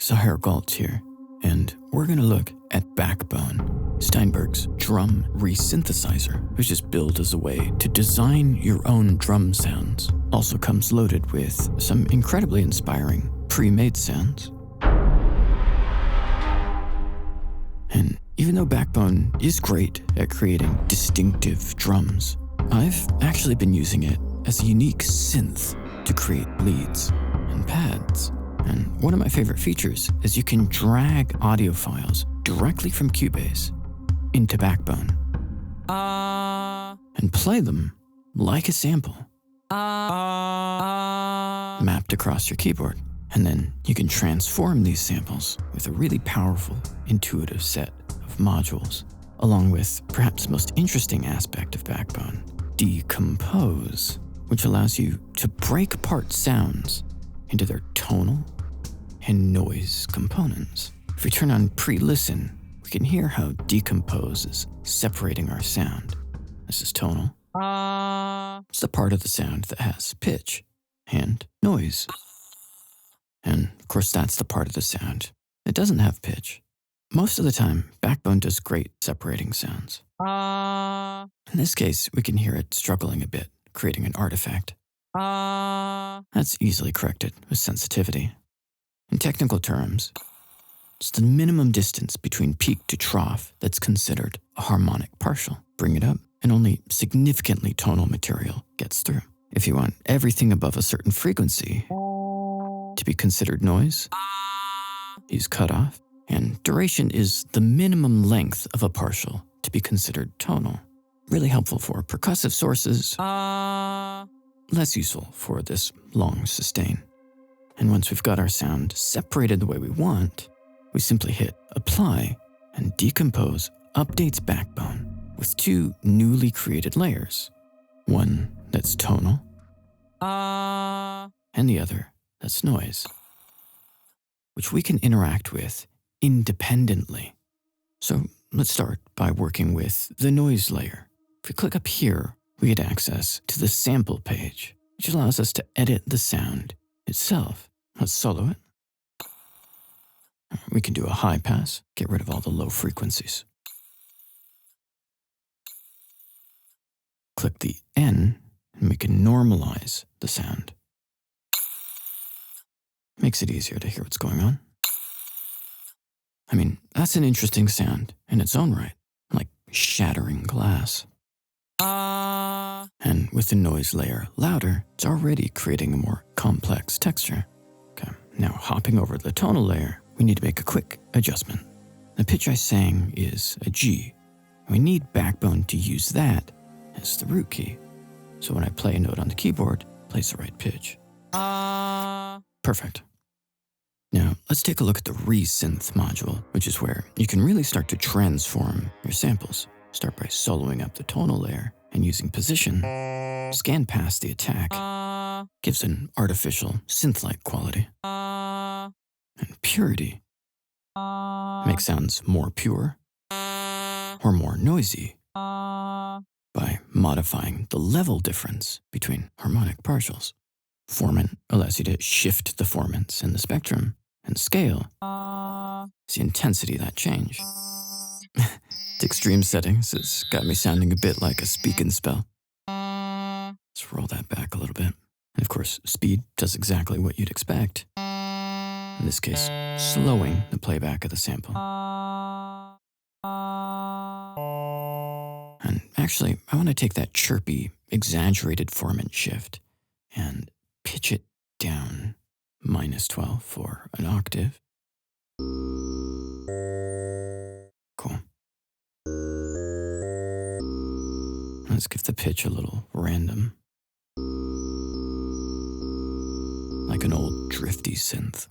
Sahar Galtz here, and we're going to look at Backbone, Steinberg's drum resynthesizer, which is built as a way to design your own drum sounds. Also comes loaded with some incredibly inspiring pre-made sounds. And even though Backbone is great at creating distinctive drums, I've actually been using it as a unique synth to create leads and pads. And one of my favorite features is you can drag audio files directly from Cubase into Backbone and play them like a sample mapped across your keyboard. And then you can transform these samples with a really powerful, intuitive set of modules, along with perhaps the most interesting aspect of Backbone, decompose, which allows you to break apart sounds into their tonal and noise components. If we turn on pre-listen, we can hear how decompose is separating our sound. This is tonal. It's the part of the sound that has pitch and noise. And of course, that's the part of the sound that doesn't have pitch. Most of the time, Backbone does great separating sounds. In this case, we can hear it struggling a bit, creating an artifact. That's easily corrected with sensitivity. In technical terms, it's the minimum distance between peak to trough that's considered a harmonic partial. Bring it up, and only significantly tonal material gets through. If you want everything above a certain frequency to be considered noise, use cutoff, and duration is the minimum length of a partial to be considered tonal. Really helpful for percussive sources, less useful for this long sustain. And once we've got our sound separated the way we want, we simply hit apply, and decompose updates Backbone with two newly created layers. One that's tonal, and the other that's noise, which we can interact with independently. So let's start by working with the noise layer. If we click up here, we get access to the sample page, which allows us to edit the sound itself. Let's solo it. We can do a high pass, get rid of all the low frequencies. Click the N, and we can normalize the sound. Makes it easier to hear what's going on. I mean, that's an interesting sound in its own right, like shattering glass. And with the noise layer louder, it's already creating a more complex texture. Okay, now hopping over the tonal layer, we need to make a quick adjustment. The pitch I sang is a G. We need Backbone to use that as the root key. So when I play a note on the keyboard, it plays the right pitch. Perfect. Now, let's take a look at the resynth module, which is where you can really start to transform your samples. Start by soloing up the tonal layer and using position, scan past the attack, gives an artificial synth-like quality. And purity makes sounds more pure or more noisy by modifying the level difference between harmonic partials. Formant allows you to shift the formants in the spectrum, and scale is the intensity of that change. The extreme settings has got me sounding a bit like a speak and spell. Let's roll that back a little bit. And of course, speed does exactly what you'd expect. In this case, slowing the playback of the sample. And actually, I want to take that chirpy, exaggerated formant shift and pitch it down -12 for an octave. Cool. Let's give the pitch a little random, like an old drifty synth.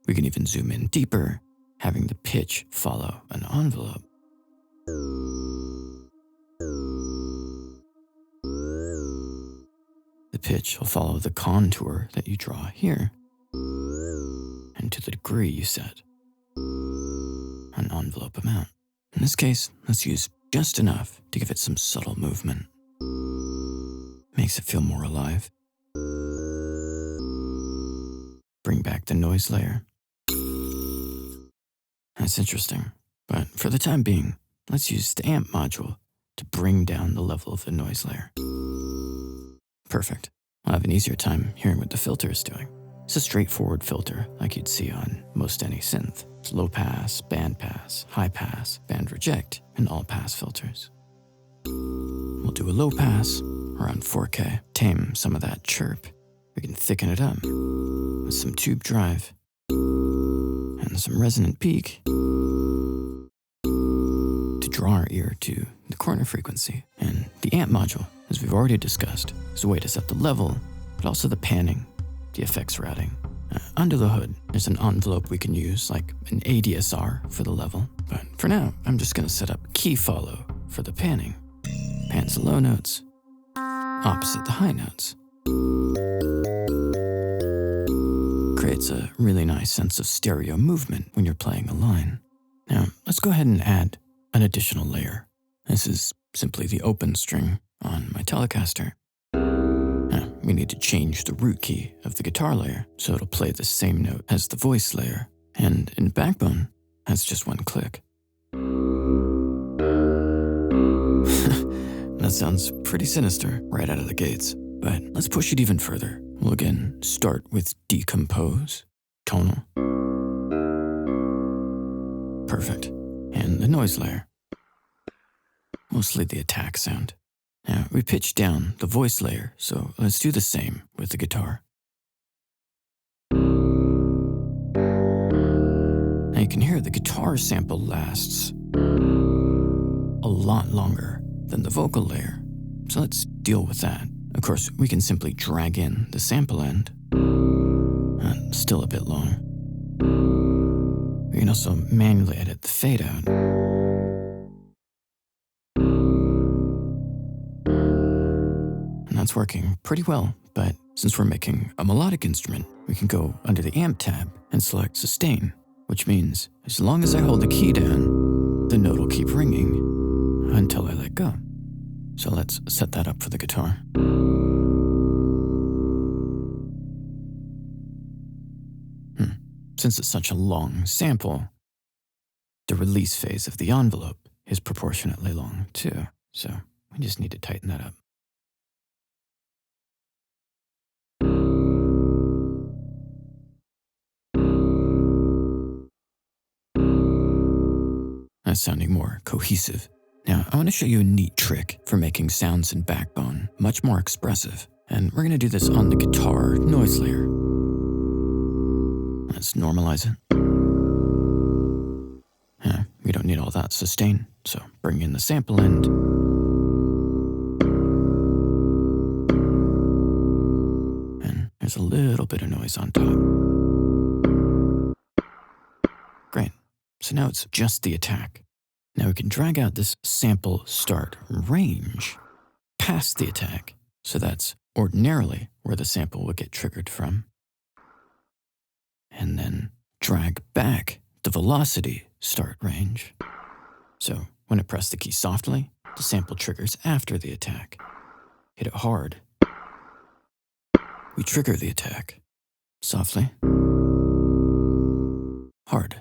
We can even zoom in deeper, having the pitch follow an envelope. The pitch will follow the contour that you draw here, and to the degree you set an envelope amount. In this case, let's use just enough to give it some subtle movement. Makes it feel more alive. Bring back the noise layer. That's interesting. But for the time being, let's use the amp module to bring down the level of the noise layer. Perfect. I'll have an easier time hearing what the filter is doing. It's a straightforward filter like you'd see on most any synth. It's low pass, band pass, high pass, band reject, and all pass filters. We'll do a low pass around 4K, tame some of that chirp. We can thicken it up with some tube drive and some resonant peak to draw our ear to the corner frequency. And the amp module, as we've already discussed, is a way to set the level, but also the panning, the effects routing. Under the hood, there's an envelope we can use, like an ADSR for the level. But for now, I'm just gonna set up key follow for the panning. Pans the low notes, opposite the high notes. Creates a really nice sense of stereo movement when you're playing a line. Now, let's go ahead and add an additional layer. This is simply the open string on my Telecaster. Now, we need to change the root key of the guitar layer so it'll play the same note as the voice layer. And in Backbone, that's just one click. That sounds pretty sinister right out of the gates, but let's push it even further. We'll again start with decompose, tonal. Perfect. And the noise layer. Mostly the attack sound. Now, we pitched down the voice layer, so let's do the same with the guitar. Now you can hear the guitar sample lasts a lot longer than the vocal layer, so let's deal with that. Of course, we can simply drag in the sample end. Still a bit long. We can also manually edit the fade out. And that's working pretty well, but since we're making a melodic instrument, we can go under the amp tab and select sustain, which means as long as I hold the key down, the note will keep ringing until I let go. So let's set that up for the guitar. Since it's such a long sample, the release phase of the envelope is proportionately long too, so we just need to tighten that up. That's sounding more cohesive. Now, I want to show you a neat trick for making sounds in Backbone much more expressive, and we're going to do this on the guitar noise layer. Let's normalize it. We don't need all that sustain, so bring in the sample end. And there's a little bit of noise on top. Great. So now it's just the attack. Now we can drag out this sample start range past the attack, so that's ordinarily where the sample would get triggered from. And then drag back the velocity start range. So when I press the key softly, the sample triggers after the attack. Hit it hard. We trigger the attack. Softly. Hard.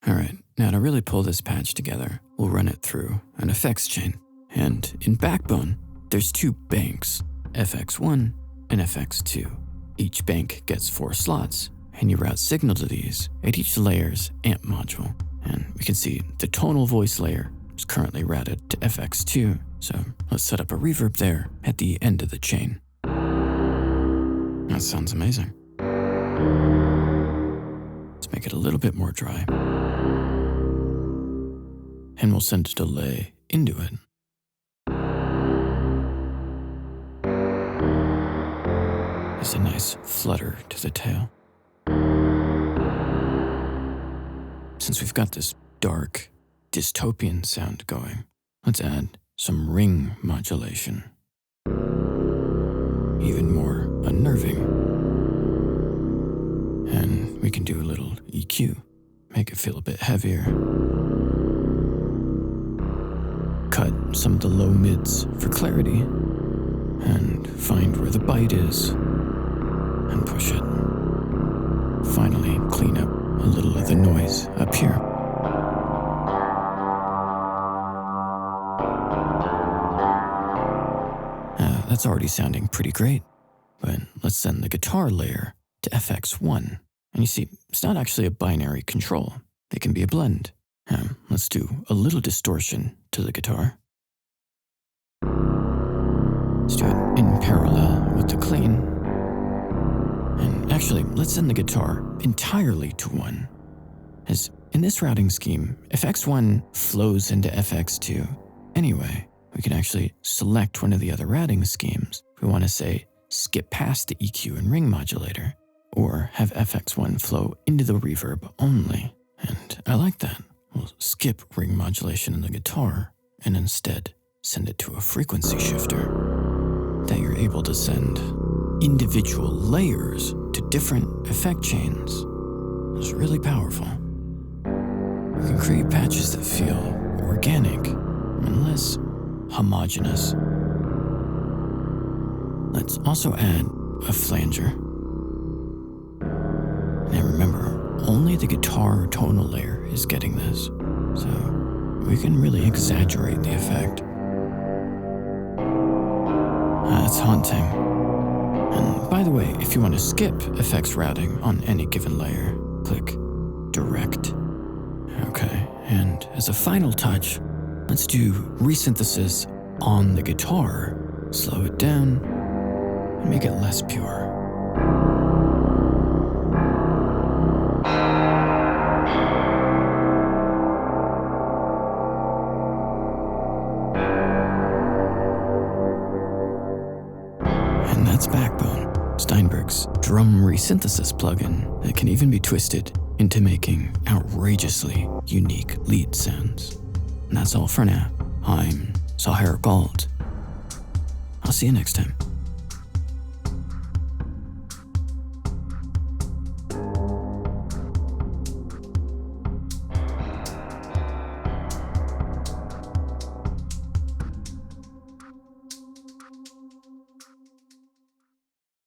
Alright, now to really pull this patch together, we'll run it through an effects chain. And in Backbone, there's two banks, FX1 and FX2. Each bank gets 4 slots, and you route signal to these at each layer's amp module. And we can see the tonal voice layer is currently routed to FX2, so let's set up a reverb there at the end of the chain. That sounds amazing. Let's make it a little bit more dry. And we'll send a delay into it. There's a nice flutter to the tail. Since we've got this dark, dystopian sound going, let's add some ring modulation. Even more unnerving. And we can do a little EQ, make it feel a bit heavier. Cut some of the low mids for clarity, and find where the bite is, and push it. Finally, clean up a little of the noise up here. That's already sounding pretty great, but let's send the guitar layer to FX1. And you see, it's not actually a binary control. It can be a blend. Let's do a little distortion to the guitar. Let's do it in parallel with the clean. And actually, let's send the guitar entirely to 1. As in this routing scheme, if X1 flows into FX2 anyway, we can actually select one of the other routing schemes. If we want to say, skip past the EQ and ring modulator, or have FX1 flow into the reverb only. And I like that. We'll skip ring modulation in the guitar and instead send it to a frequency shifter that you're able to send individual layers to different effect chains. It's really powerful. You can create patches that feel organic and less homogeneous. Let's also add a flanger. Now remember, only the guitar tonal layer is getting this, so we can really exaggerate the effect. That's haunting. And by the way, if you want to skip effects routing on any given layer, click Direct. Okay, and as a final touch, let's do resynthesis on the guitar. Slow it down and make it less pure. And that's Backbone, Steinberg's drum resynthesis plugin that can even be twisted into making outrageously unique lead sounds. And that's all for now. I'm Sahir Gold. I'll see you next time.